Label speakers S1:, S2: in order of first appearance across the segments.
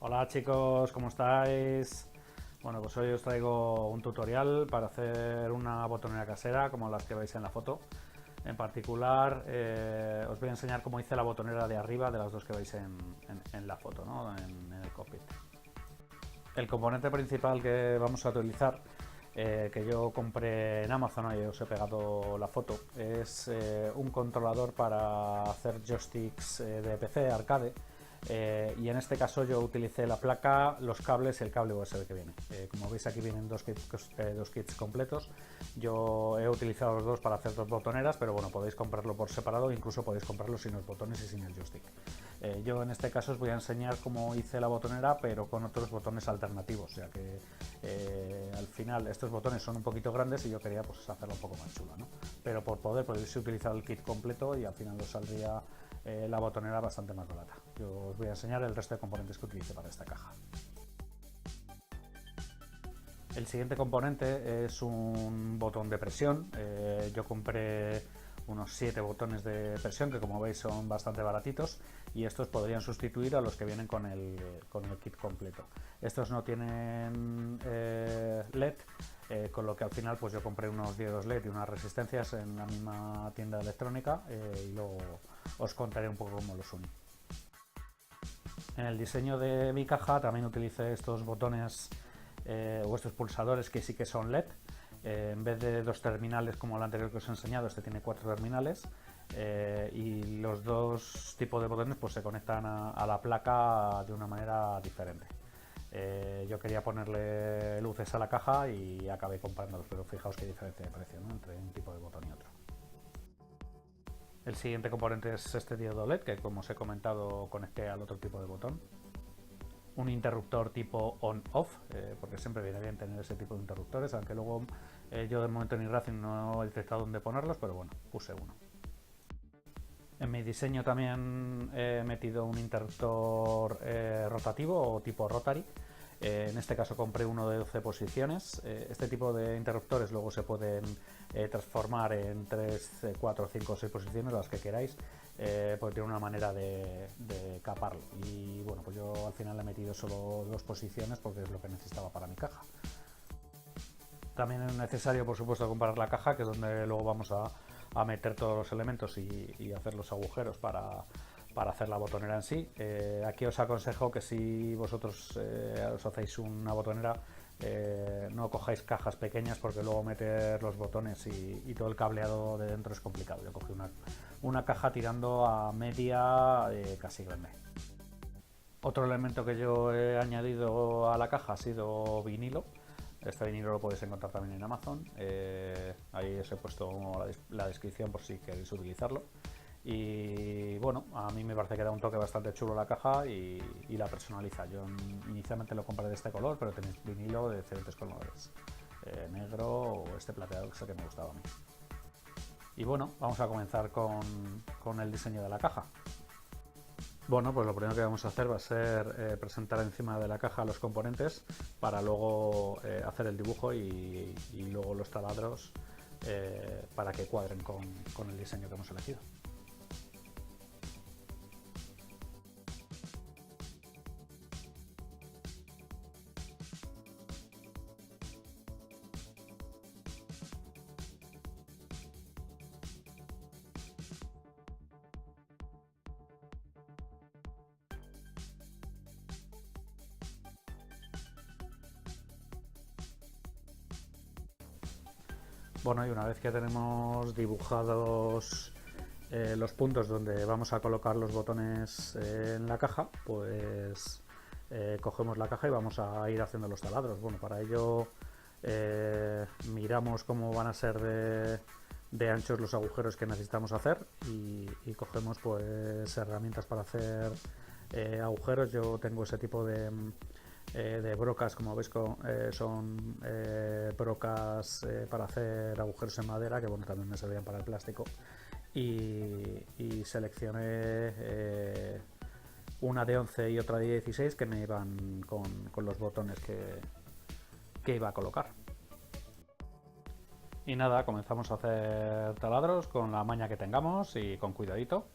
S1: Hola chicos, ¿cómo estáis? Bueno, pues hoy os traigo un tutorial para hacer una botonera casera como las que veis en la foto. En particular, os voy a enseñar cómo hice la botonera de arriba de las dos que veis en la foto, ¿no? en el cockpit. El componente principal que vamos a utilizar, que yo compré en Amazon y os he pegado la foto, es un controlador para hacer joysticks de PC arcade. Y en este caso yo utilicé la placa, los cables y el cable USB que viene. Como veis, aquí vienen dos kits completos. Yo he utilizado los dos para hacer dos botoneras, pero bueno, podéis comprarlo por separado, incluso podéis comprarlo sin los botones y sin el joystick. Yo en este caso os voy a enseñar cómo hice la botonera, pero con otros botones alternativos, o sea que al final estos botones son un poquito grandes y yo quería pues hacerlo un poco más chula, ¿no? Pero por poder podéis utilizar el kit completo y al final os saldría la botonera bastante más barata. Yo os voy a enseñar el resto de componentes que utilicé para esta caja. El siguiente componente es un botón de presión. Yo compré unos 7 botones de presión que, como veis, son bastante baratitos, y estos podrían sustituir a los que vienen con el kit completo. Estos no tienen LED, con lo que al final pues yo compré unos diodos LED y unas resistencias en la misma tienda electrónica, y luego os contaré un poco cómo los uní. En el diseño de mi caja también utilicé estos botones o estos pulsadores que sí que son LED. En vez de dos terminales como el anterior que os he enseñado, este tiene 4 terminales, y los dos tipos de botones pues se conectan a la placa de una manera diferente. Yo quería ponerle luces a la caja y acabé comprándolos, pero fijaos qué diferencia de precio, ¿no?, entre un tipo de botón y otro. El siguiente componente es este diodo LED que, como os he comentado, conecté al otro tipo de botón. Un interruptor tipo on-off, porque siempre viene bien tener ese tipo de interruptores, aunque luego yo de momento en iRacing no he detectado dónde ponerlos, pero bueno, puse uno. En mi diseño también he metido un interruptor rotativo o tipo rotary. En este caso compré uno de 12 posiciones. Este tipo de interruptores luego se pueden transformar en 3, 4, 5 o 6 posiciones, las que queráis, porque tiene una manera de caparlo. Y bueno, pues yo al final he metido solo 2 posiciones porque es lo que necesitaba para mi caja. También es necesario, por supuesto, comprar la caja, que es donde luego vamos a meter todos los elementos y hacer los agujeros para hacer la botonera en sí. Aquí os aconsejo que si vosotros os hacéis una botonera, no cojáis cajas pequeñas, porque luego meter los botones y todo el cableado de dentro es complicado. Yo cogí una caja tirando a media, casi grande. Otro elemento que yo he añadido a la caja ha sido vinilo. Este vinilo lo podéis encontrar también en Amazon. Ahí os he puesto la descripción por si queréis utilizarlo. Y bueno, a mí me parece que da un toque bastante chulo la caja y la personaliza. Yo inicialmente lo compré de este color, pero tenéis vinilo de diferentes colores, negro o este plateado, que es el que me gustaba a mí. Y bueno, vamos a comenzar con el diseño de la caja. Bueno, pues lo primero que vamos a hacer va a ser presentar encima de la caja los componentes para luego hacer el dibujo y luego los taladros, para que cuadren con el diseño que hemos elegido. Bueno, y una vez que tenemos dibujados los puntos donde vamos a colocar los botones en la caja, pues cogemos la caja y vamos a ir haciendo los taladros. Bueno, para ello miramos cómo van a ser de anchos los agujeros que necesitamos hacer y cogemos pues herramientas para hacer agujeros. Yo tengo ese tipo de brocas, como veis, son brocas para hacer agujeros en madera, que bueno, también me servían para el plástico, y seleccioné una de 11 y otra de 16 que me iban con los botones que iba a colocar. Y nada, comenzamos a hacer taladros con la maña que tengamos y con cuidadito.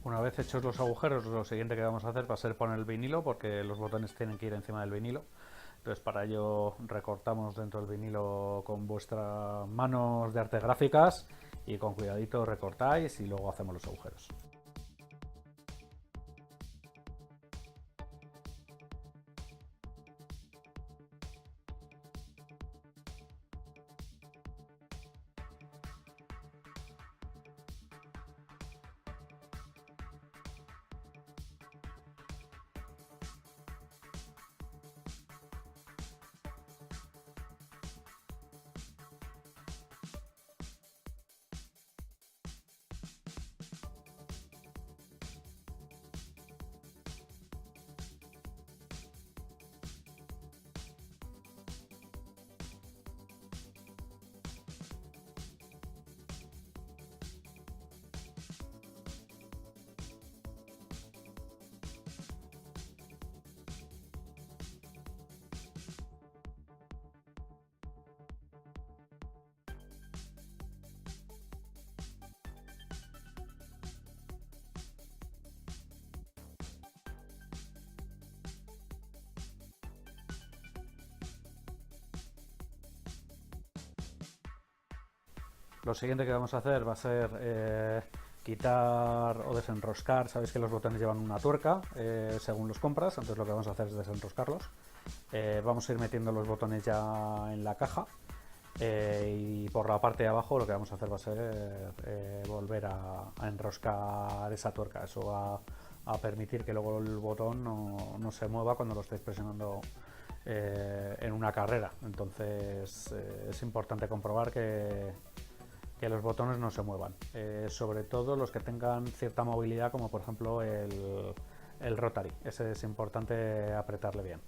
S1: Una vez hechos los agujeros, lo siguiente que vamos a hacer va a ser poner el vinilo, porque los botones tienen que ir encima del vinilo. Entonces para ello recortamos dentro del vinilo con vuestras manos de artes gráficas y con cuidadito recortáis y luego hacemos los agujeros. Lo siguiente que vamos a hacer va a ser quitar o desenroscar. Sabéis que los botones llevan una tuerca según los compras, entonces lo que vamos a hacer es desenroscarlos. Vamos a ir metiendo los botones ya en la caja y por la parte de abajo lo que vamos a hacer va a ser volver a enroscar esa tuerca. Eso va a permitir que luego el botón no se mueva cuando lo estéis presionando en una carrera. Entonces es importante comprobar que los botones no se muevan, sobre todo los que tengan cierta movilidad, como por ejemplo el rotary. Ese es importante apretarle bien.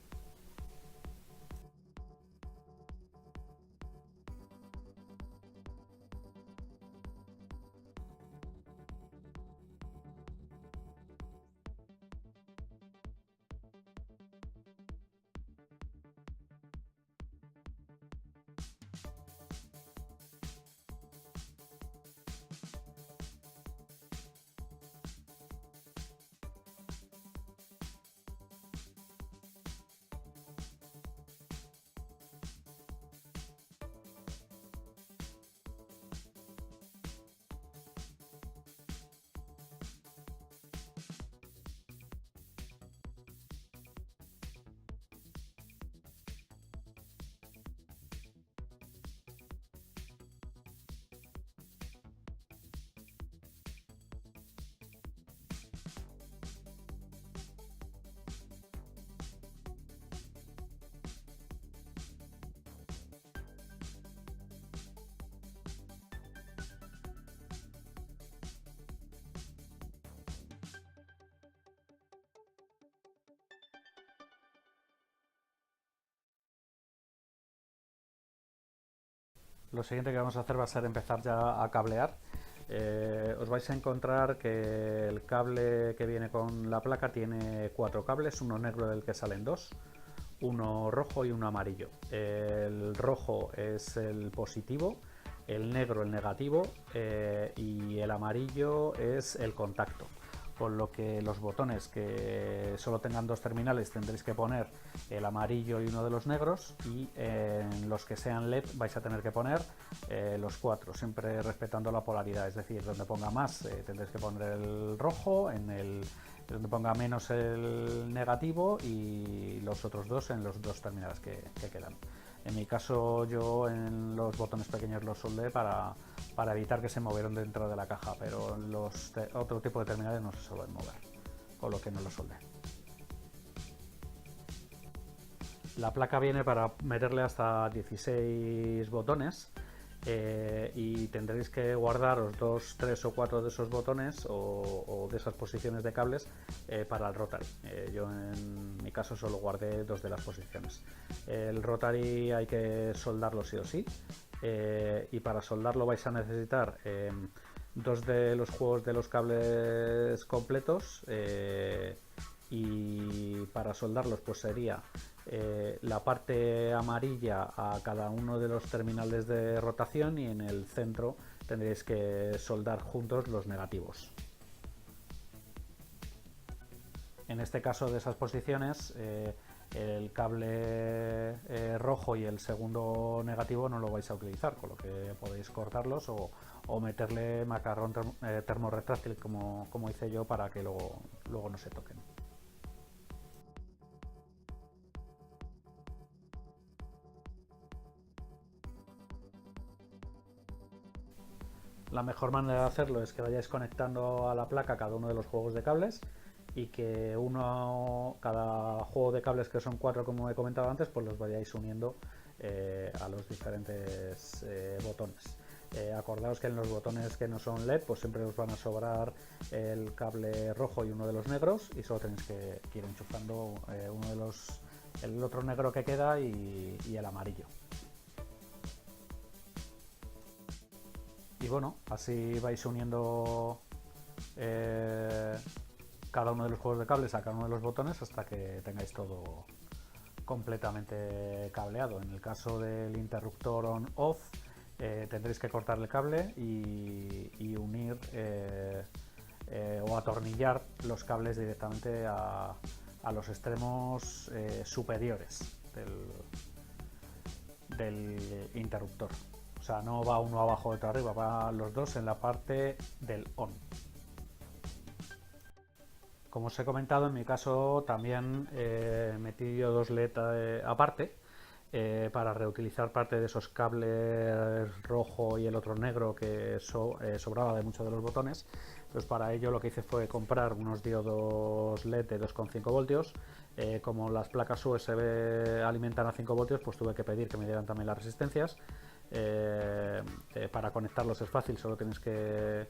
S1: Lo siguiente que vamos a hacer va a ser empezar ya a cablear. Os vais a encontrar que el cable que viene con la placa tiene 4 cables, uno negro del que salen 2, uno rojo y uno amarillo. El rojo es el positivo, el negro el negativo y el amarillo es el contacto. Con lo que los botones que solo tengan 2 terminales tendréis que poner el amarillo y uno de los negros, y en los que sean LED vais a tener que poner los 4, siempre respetando la polaridad, es decir, donde ponga más tendréis que poner el rojo, donde ponga menos el negativo, y los otros 2 en los 2 terminales que quedan. En mi caso yo en los botones pequeños los soldé para evitar que se movieran dentro de la caja, pero los otro tipo de terminales no se suelen mover, con lo que no los soldé. La placa viene para meterle hasta 16 botones y tendréis que guardaros 2, 3 o 4 de esos botones o de esas posiciones de cables para el rotary. Yo en mi caso solo guardé 2 de las posiciones. El rotary hay que soldarlo sí o sí, y para soldarlo vais a necesitar 2 de los juegos de los cables completos, y para soldarlos pues sería la parte amarilla a cada uno de los terminales de rotación, y en el centro tendréis que soldar juntos los negativos. En este caso de esas posiciones, el cable rojo y el segundo negativo no lo vais a utilizar, con lo que podéis cortarlos o meterle macarrón termorretráctil como hice yo, para que luego no se toquen. La mejor manera de hacerlo es que vayáis conectando a la placa cada uno de los juegos de cables, y que cada juego de cables, que son 4 como he comentado antes, pues los vayáis uniendo a los diferentes botones. Acordaos que en los botones que no son LED, pues siempre os van a sobrar el cable rojo y uno de los negros, y solo tenéis que ir enchufando el otro negro que queda y el amarillo. Y bueno, así vais uniendo cada uno de los juegos de cables a cada uno de los botones hasta que tengáis todo completamente cableado. En el caso del interruptor on-off, tendréis que cortar el cable y unir o atornillar los cables directamente a los extremos superiores del interruptor. O sea, no va uno abajo y otro arriba, van los dos en la parte del on. Como os he comentado, en mi caso también metí yo dos LED aparte para reutilizar parte de esos cables rojo y el otro negro que sobraba de muchos de los botones. Entonces, para ello lo que hice fue comprar unos diodos LED de 2,5 voltios. Como las placas USB alimentan a 5 voltios, pues tuve que pedir que me dieran también las resistencias. Para conectarlos es fácil, solo tienes que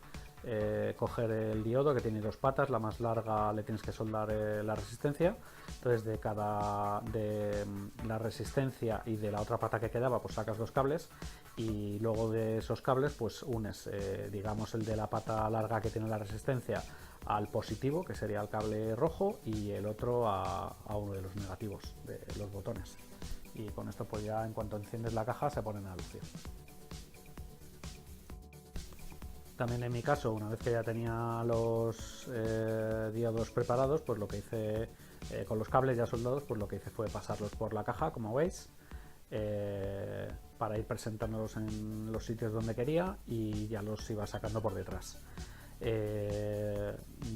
S1: coger el diodo, que tiene dos patas, la más larga le tienes que soldar la resistencia. Entonces, de la resistencia y de la otra pata que quedaba, pues sacas los cables, y luego de esos cables pues unes digamos el de la pata larga que tiene la resistencia al positivo, que sería el cable rojo, y el otro a uno de los negativos de los botones, y con esto pues ya en cuanto enciendes la caja se ponen a lucir. También en mi caso, una vez que ya tenía los diodos preparados, pues lo que hice con los cables ya soldados, pues lo que hice fue pasarlos por la caja, como veis, para ir presentándolos en los sitios donde quería, y ya los iba sacando por detrás.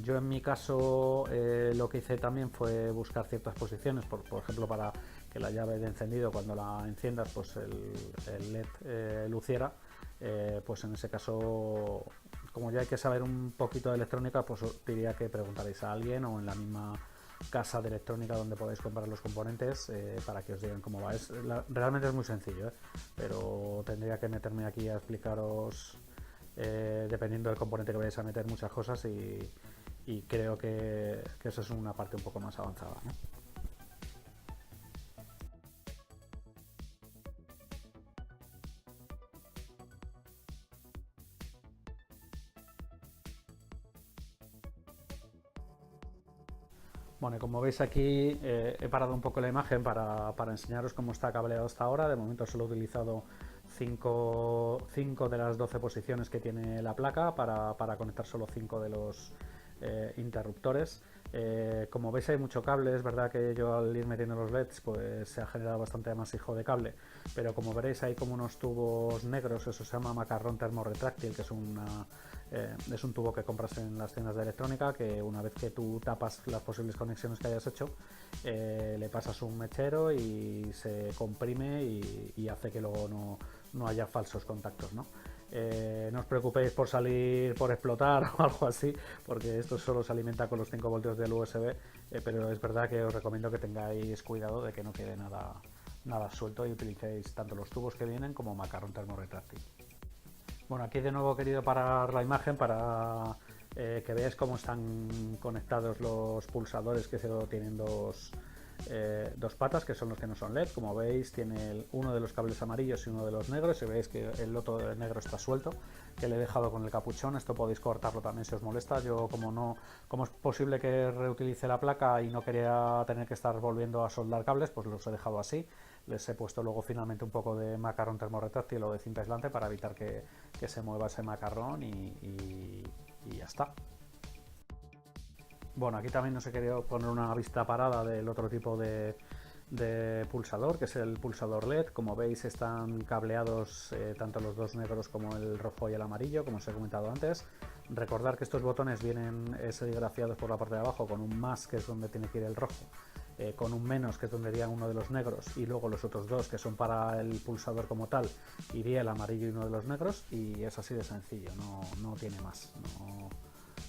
S1: Yo en mi caso lo que hice también fue buscar ciertas posiciones, por ejemplo, para que la llave de encendido, cuando la enciendas, pues el LED luciera. Pues en ese caso, como ya hay que saber un poquito de electrónica, pues os diría que preguntaréis a alguien o en la misma casa de electrónica donde podáis comprar los componentes para que os digan cómo va. Realmente es muy sencillo, pero tendría que meterme aquí a explicaros dependiendo del componente que vayáis a meter muchas cosas, y creo que eso es una parte un poco más avanzada, ¿no? Bueno, como veis aquí he parado un poco la imagen para enseñaros cómo está cableado hasta ahora. De momento solo he utilizado 5 de las 12 posiciones que tiene la placa para conectar solo 5 de los interruptores. Como veis hay mucho cable, es verdad que yo al ir metiendo los LEDs pues se ha generado bastante amasijo de cable, pero como veréis hay como unos tubos negros, eso se llama macarrón termorretráctil, que es un tubo que compras en las tiendas de electrónica, que una vez que tú tapas las posibles conexiones que hayas hecho, le pasas un mechero y se comprime y hace que luego no haya falsos contactos, ¿no? No os preocupéis por explotar o algo así, porque esto solo se alimenta con los 5 voltios del USB, pero es verdad que os recomiendo que tengáis cuidado de que no quede nada suelto y utilicéis tanto los tubos que vienen como macarrón termorretráctil. Bueno, aquí de nuevo he querido parar la imagen para que veáis cómo están conectados los pulsadores, que tienen dos patas, que son los que no son LED. Como veis, tiene uno de los cables amarillos y uno de los negros, y veis que el otro negro está suelto, que le he dejado con el capuchón. Esto podéis cortarlo también si os molesta. Yo como es posible que reutilice la placa y no quería tener que estar volviendo a soldar cables, pues los he dejado así. Les he puesto luego finalmente un poco de macarrón termorretráctil o de cinta aislante para evitar que se mueva ese macarrón, y ya está. Bueno, aquí también nos he querido poner una vista parada del otro tipo de pulsador, que es el pulsador LED. Como veis, están cableados tanto los dos negros como el rojo y el amarillo, como os he comentado antes. Recordar que estos botones vienen serigrafiados por la parte de abajo con un más, que es donde tiene que ir el rojo, con un menos, que es donde iría uno de los negros, y luego los otros dos, que son para el pulsador como tal, iría el amarillo y uno de los negros, y es así de sencillo, no tiene más.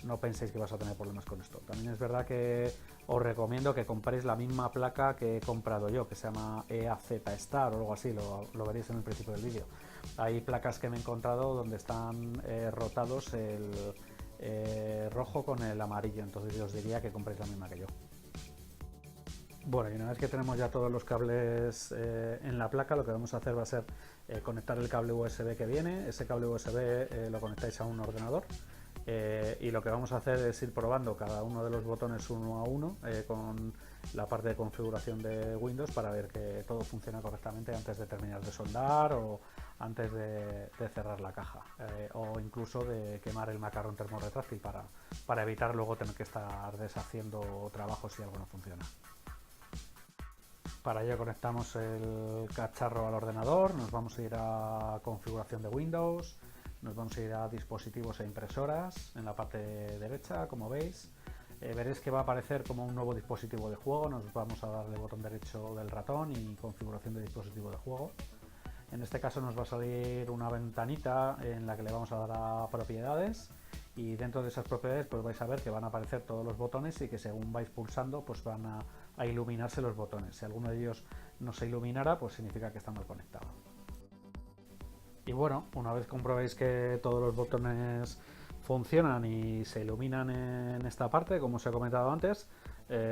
S1: No penséis que vas a tener problemas con esto. También es verdad que os recomiendo que compréis la misma placa que he comprado yo, que se llama EAZ Star o algo así, lo veréis en el principio del vídeo. Hay placas que me he encontrado donde están rotados el rojo con el amarillo, entonces yo os diría que compréis la misma que yo. Bueno, y una vez que tenemos ya todos los cables en la placa, lo que vamos a hacer va a ser conectar el cable USB que viene. Ese cable USB lo conectáis a un ordenador. Y lo que vamos a hacer es ir probando cada uno de los botones uno a uno con la parte de configuración de Windows para ver que todo funciona correctamente antes de terminar de soldar o antes de cerrar la caja o incluso de quemar el macarrón termorretráctil para evitar luego tener que estar deshaciendo trabajos si algo no funciona. Para ello conectamos el cacharro al ordenador, nos vamos a ir a configuración de Windows, nos vamos a ir a dispositivos e impresoras en la parte derecha, como veis. Veréis que va a aparecer como un nuevo dispositivo de juego, nos vamos a darle botón derecho del ratón y configuración de dispositivo de juego. En este caso nos va a salir una ventanita en la que le vamos a dar a propiedades y dentro de esas propiedades pues vais a ver que van a aparecer todos los botones y que según vais pulsando pues van a iluminarse los botones. Si alguno de ellos no se iluminara pues significa que está mal conectado. Y bueno, una vez comprobéis que todos los botones funcionan y se iluminan en esta parte, como os he comentado antes,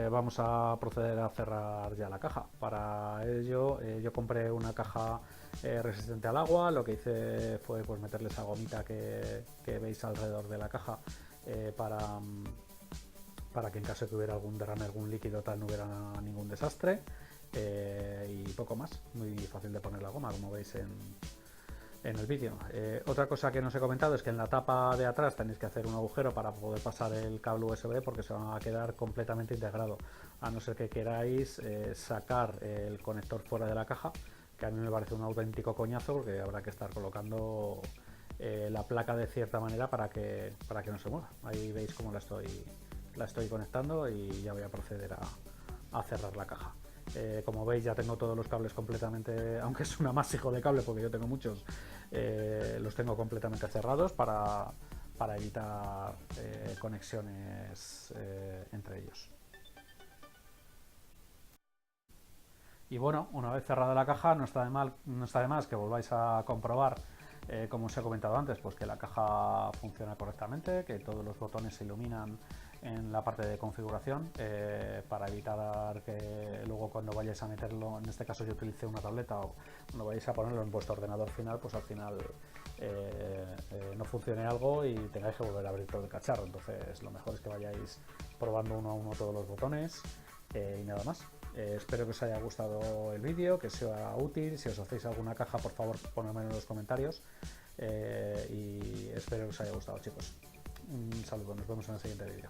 S1: vamos a proceder a cerrar ya la caja. Para ello yo compré una caja resistente al agua. Lo que hice fue pues meterle esa gomita que veis alrededor de la caja para que en caso de que hubiera algún derrame, algún líquido tal, no hubiera ningún desastre. Y poco más, muy fácil de poner la goma, como veis en el vídeo. Otra cosa que no os he comentado es que en la tapa de atrás tenéis que hacer un agujero para poder pasar el cable USB porque se va a quedar completamente integrado, a no ser que queráis sacar el conector fuera de la caja, que a mí me parece un auténtico coñazo porque habrá que estar colocando la placa de cierta manera para que no se mueva. Ahí veis cómo la estoy conectando y ya voy a proceder a cerrar la caja. Como veis ya tengo todos los cables completamente, aunque es un amasijo de cable porque yo tengo muchos, los tengo completamente cerrados para evitar conexiones entre ellos. Y bueno, una vez cerrada la caja no está de más que volváis a comprobar, como os he comentado antes, pues que la caja funciona correctamente, que todos los botones se iluminan en la parte de configuración para evitar que luego cuando vayáis a meterlo, en este caso yo utilicé una tableta, o cuando vayáis a ponerlo en vuestro ordenador final, pues al final no funcione algo y tengáis que volver a abrir todo el cacharro. Entonces lo mejor es que vayáis probando uno a uno todos los botones y nada más. Espero que os haya gustado el vídeo, que sea útil. Si os hacéis alguna caja, por favor ponedmelo en los comentarios y espero que os haya gustado, chicos. Un saludo, nos vemos en el siguiente vídeo.